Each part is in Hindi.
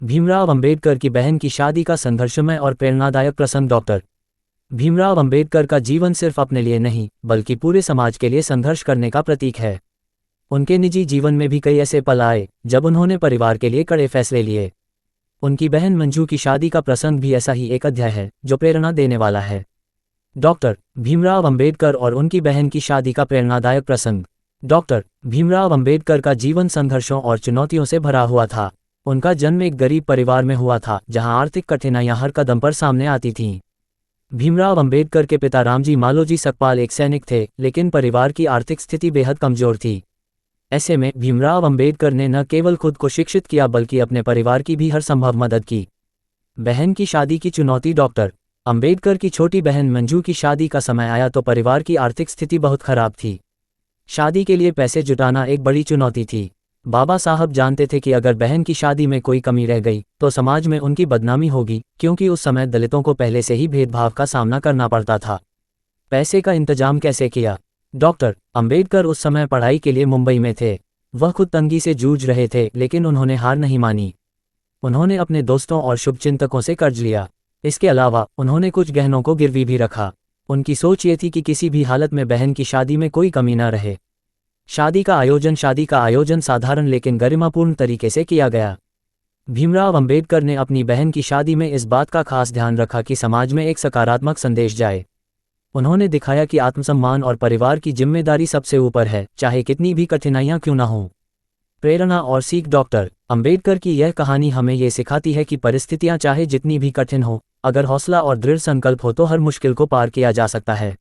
भीमराव अंबेडकर की बहन की शादी का संघर्षमय और प्रेरणादायक प्रसंग। डॉक्टर भीमराव अंबेडकर का जीवन सिर्फ अपने लिए नहीं बल्कि पूरे समाज के लिए संघर्ष करने का प्रतीक है। उनके निजी जीवन में भी कई ऐसे पल आए जब उन्होंने परिवार के लिए कड़े फैसले लिए। उनकी बहन मंजू की शादी का प्रसंग भी ऐसा ही एक अध्याय है जो प्रेरणा देने वाला है। डॉक्टर भीमराव अंबेडकर और उनकी बहन की शादी का प्रेरणादायक प्रसंग। डॉक्टर भीमराव अंबेडकर का जीवन संघर्षों और चुनौतियों से भरा हुआ था। उनका जन्म एक गरीब परिवार में हुआ था जहां आर्थिक कठिनाइयां हर कदम पर सामने आती थीं। भीमराव अंबेडकर के पिता रामजी मालोजी सकपाल एक सैनिक थे, लेकिन परिवार की आर्थिक स्थिति बेहद कमजोर थी। ऐसे में भीमराव अंबेडकर ने न केवल खुद को शिक्षित किया बल्कि अपने परिवार की भी हर संभव मदद की। बहन की शादी की चुनौती। डॉक्टर अंबेडकर की छोटी बहन मंजू की शादी का समय आया तो परिवार की आर्थिक स्थिति बहुत खराब थी। शादी के लिए पैसे जुटाना एक बड़ी चुनौती थी। बाबा साहब जानते थे कि अगर बहन की शादी में कोई कमी रह गई तो समाज में उनकी बदनामी होगी, क्योंकि उस समय दलितों को पहले से ही भेदभाव का सामना करना पड़ता था। पैसे का इंतजाम कैसे किया। डॉक्टर अंबेडकर उस समय पढ़ाई के लिए मुंबई में थे। वह खुद तंगी से जूझ रहे थे, लेकिन उन्होंने हार नहीं मानी। उन्होंने अपने दोस्तों और शुभचिंतकों से कर्ज लिया। इसके अलावा उन्होंने कुछ गहनों को गिरवी भी रखा। उनकी सोच ये थी कि किसी भी हालत में बहन की शादी में कोई कमी न रहे। शादी का आयोजन साधारण लेकिन गरिमापूर्ण तरीके से किया गया। भीमराव अंबेडकर ने अपनी बहन की शादी में इस बात का खास ध्यान रखा कि समाज में एक सकारात्मक संदेश जाए। उन्होंने दिखाया कि आत्मसम्मान और परिवार की जिम्मेदारी सबसे ऊपर है, चाहे कितनी भी कठिनाइयां क्यों न हों। प्रेरणा और सीख। डॉक्टर अंबेडकर की यह कहानी हमें ये सिखाती है कि परिस्थितियां चाहे जितनी भी कठिन हो, अगर हौसला और दृढ़ संकल्प हो तो हर मुश्किल को पार किया जा सकता है।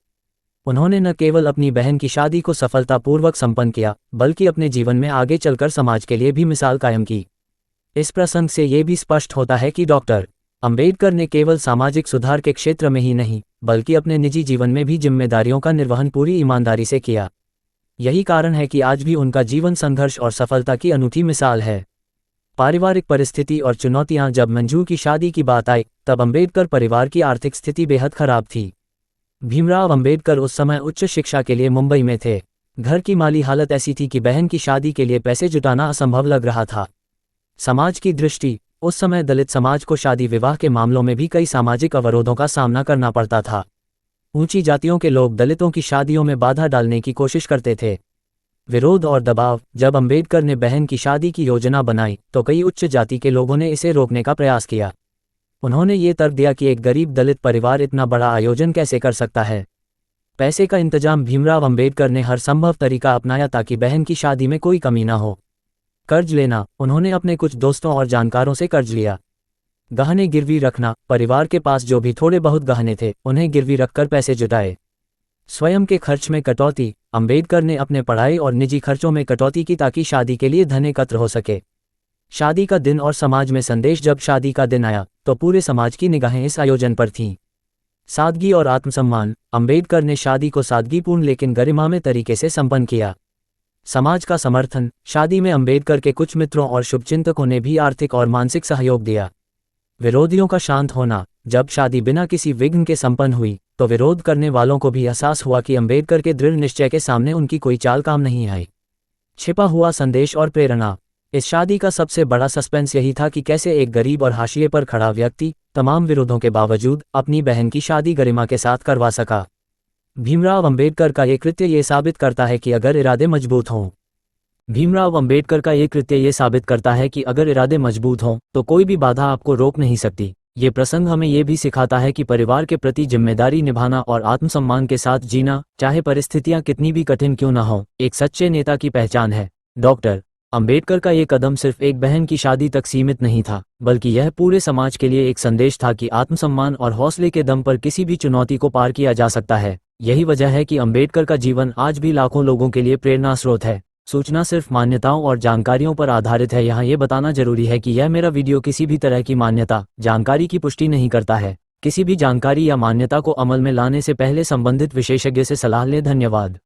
उन्होंने न केवल अपनी बहन की शादी को सफलतापूर्वक संपन्न किया बल्कि अपने जीवन में आगे चलकर समाज के लिए भी मिसाल कायम की। इस प्रसंग से ये भी स्पष्ट होता है कि डॉक्टर अंबेडकर ने केवल सामाजिक सुधार के क्षेत्र में ही नहीं बल्कि अपने निजी जीवन में भी जिम्मेदारियों का निर्वहन पूरी ईमानदारी से किया। यही कारण है कि आज भी उनका जीवन संघर्ष और सफलता की अनूठी मिसाल है। पारिवारिक परिस्थिति और चुनौतियां। जब मंजू की शादी की बात आई तब अंबेडकर परिवार की आर्थिक स्थिति बेहद खराब थी। भीमराव अंबेडकर उस समय उच्च शिक्षा के लिए मुंबई में थे। घर की माली हालत ऐसी थी कि बहन की शादी के लिए पैसे जुटाना असंभव लग रहा था। समाज की दृष्टि। उस समय दलित समाज को शादी विवाह के मामलों में भी कई सामाजिक अवरोधों का सामना करना पड़ता था। ऊंची जातियों के लोग दलितों की शादियों में बाधा डालने की कोशिश करते थे। विरोध और दबाव। जब अंबेडकर ने बहन की शादी की योजना बनाई तो कई उच्च जाति के लोगों ने इसे रोकने का प्रयास किया। उन्होंने ये तर्क दिया कि एक गरीब दलित परिवार इतना बड़ा आयोजन कैसे कर सकता है। पैसे का इंतजाम। भीमराव अंबेडकर ने हर संभव तरीका अपनाया ताकि बहन की शादी में कोई कमी ना हो। कर्ज लेना। उन्होंने अपने कुछ दोस्तों और जानकारों से कर्ज लिया। गहने गिरवी रखना। परिवार के पास जो भी थोड़े बहुत गहने थे उन्हें गिरवी रखकर पैसे जुटाए। स्वयं के खर्च में कटौती। अंबेडकर ने अपने पढ़ाई और निजी खर्चों में कटौती की ताकि शादी के लिए धन एकत्र हो सके। शादी का दिन और समाज में संदेश। जब शादी का दिन आया तो पूरे समाज की निगाहें इस आयोजन पर थीं। सादगी और आत्मसम्मान। अंबेडकर ने शादी को सादगीपूर्ण लेकिन गरिमामय तरीके से संपन्न किया। समाज का समर्थन। शादी में अंबेडकर के कुछ मित्रों और शुभचिंतकों ने भी आर्थिक और मानसिक सहयोग दिया। विरोधियों का शांत होना। जब शादी बिना किसी विघ्न के संपन्न हुई तो विरोध करने वालों को भी एहसास हुआ कि अंबेडकर के दृढ़ निश्चय के सामने उनकी कोई चाल काम नहीं आई। छिपा हुआ संदेश और प्रेरणा। इस शादी का सबसे बड़ा सस्पेंस यही था कि कैसे एक गरीब और हाशिए पर खड़ा व्यक्ति तमाम विरोधों के बावजूद अपनी बहन की शादी गरिमा के साथ करवा सका। भीमराव अंबेडकर का ये कृत्य ये साबित करता है कि अगर इरादे मजबूत हों। भीमराव अंबेडकर का ये कृत्य ये साबित करता है कि अगर इरादे मजबूत हों तो कोई भी बाधा आपको रोक नहीं सकती। ये प्रसंग हमें ये भी सिखाता है कि परिवार के प्रति जिम्मेदारी निभाना और आत्मसम्मान के साथ जीना, चाहे परिस्थितियां कितनी भी कठिन क्यों न हो, एक सच्चे नेता की पहचान है। डॉक्टर अंबेडकर का ये कदम सिर्फ एक बहन की शादी तक सीमित नहीं था, बल्कि यह पूरे समाज के लिए एक संदेश था कि आत्मसम्मान और हौसले के दम पर किसी भी चुनौती को पार किया जा सकता है। यही वजह है कि अंबेडकर का जीवन आज भी लाखों लोगों के लिए प्रेरणा स्रोत है। सूचना सिर्फ मान्यताओं और जानकारियों पर आधारित है। यहाँ ये बताना जरूरी है कि यह मेरा वीडियो किसी भी तरह की मान्यता, जानकारी की पुष्टि नहीं करता है। किसी भी जानकारी या मान्यता को अमल में लाने से पहले संबंधित विशेषज्ञ से सलाह लें। धन्यवाद।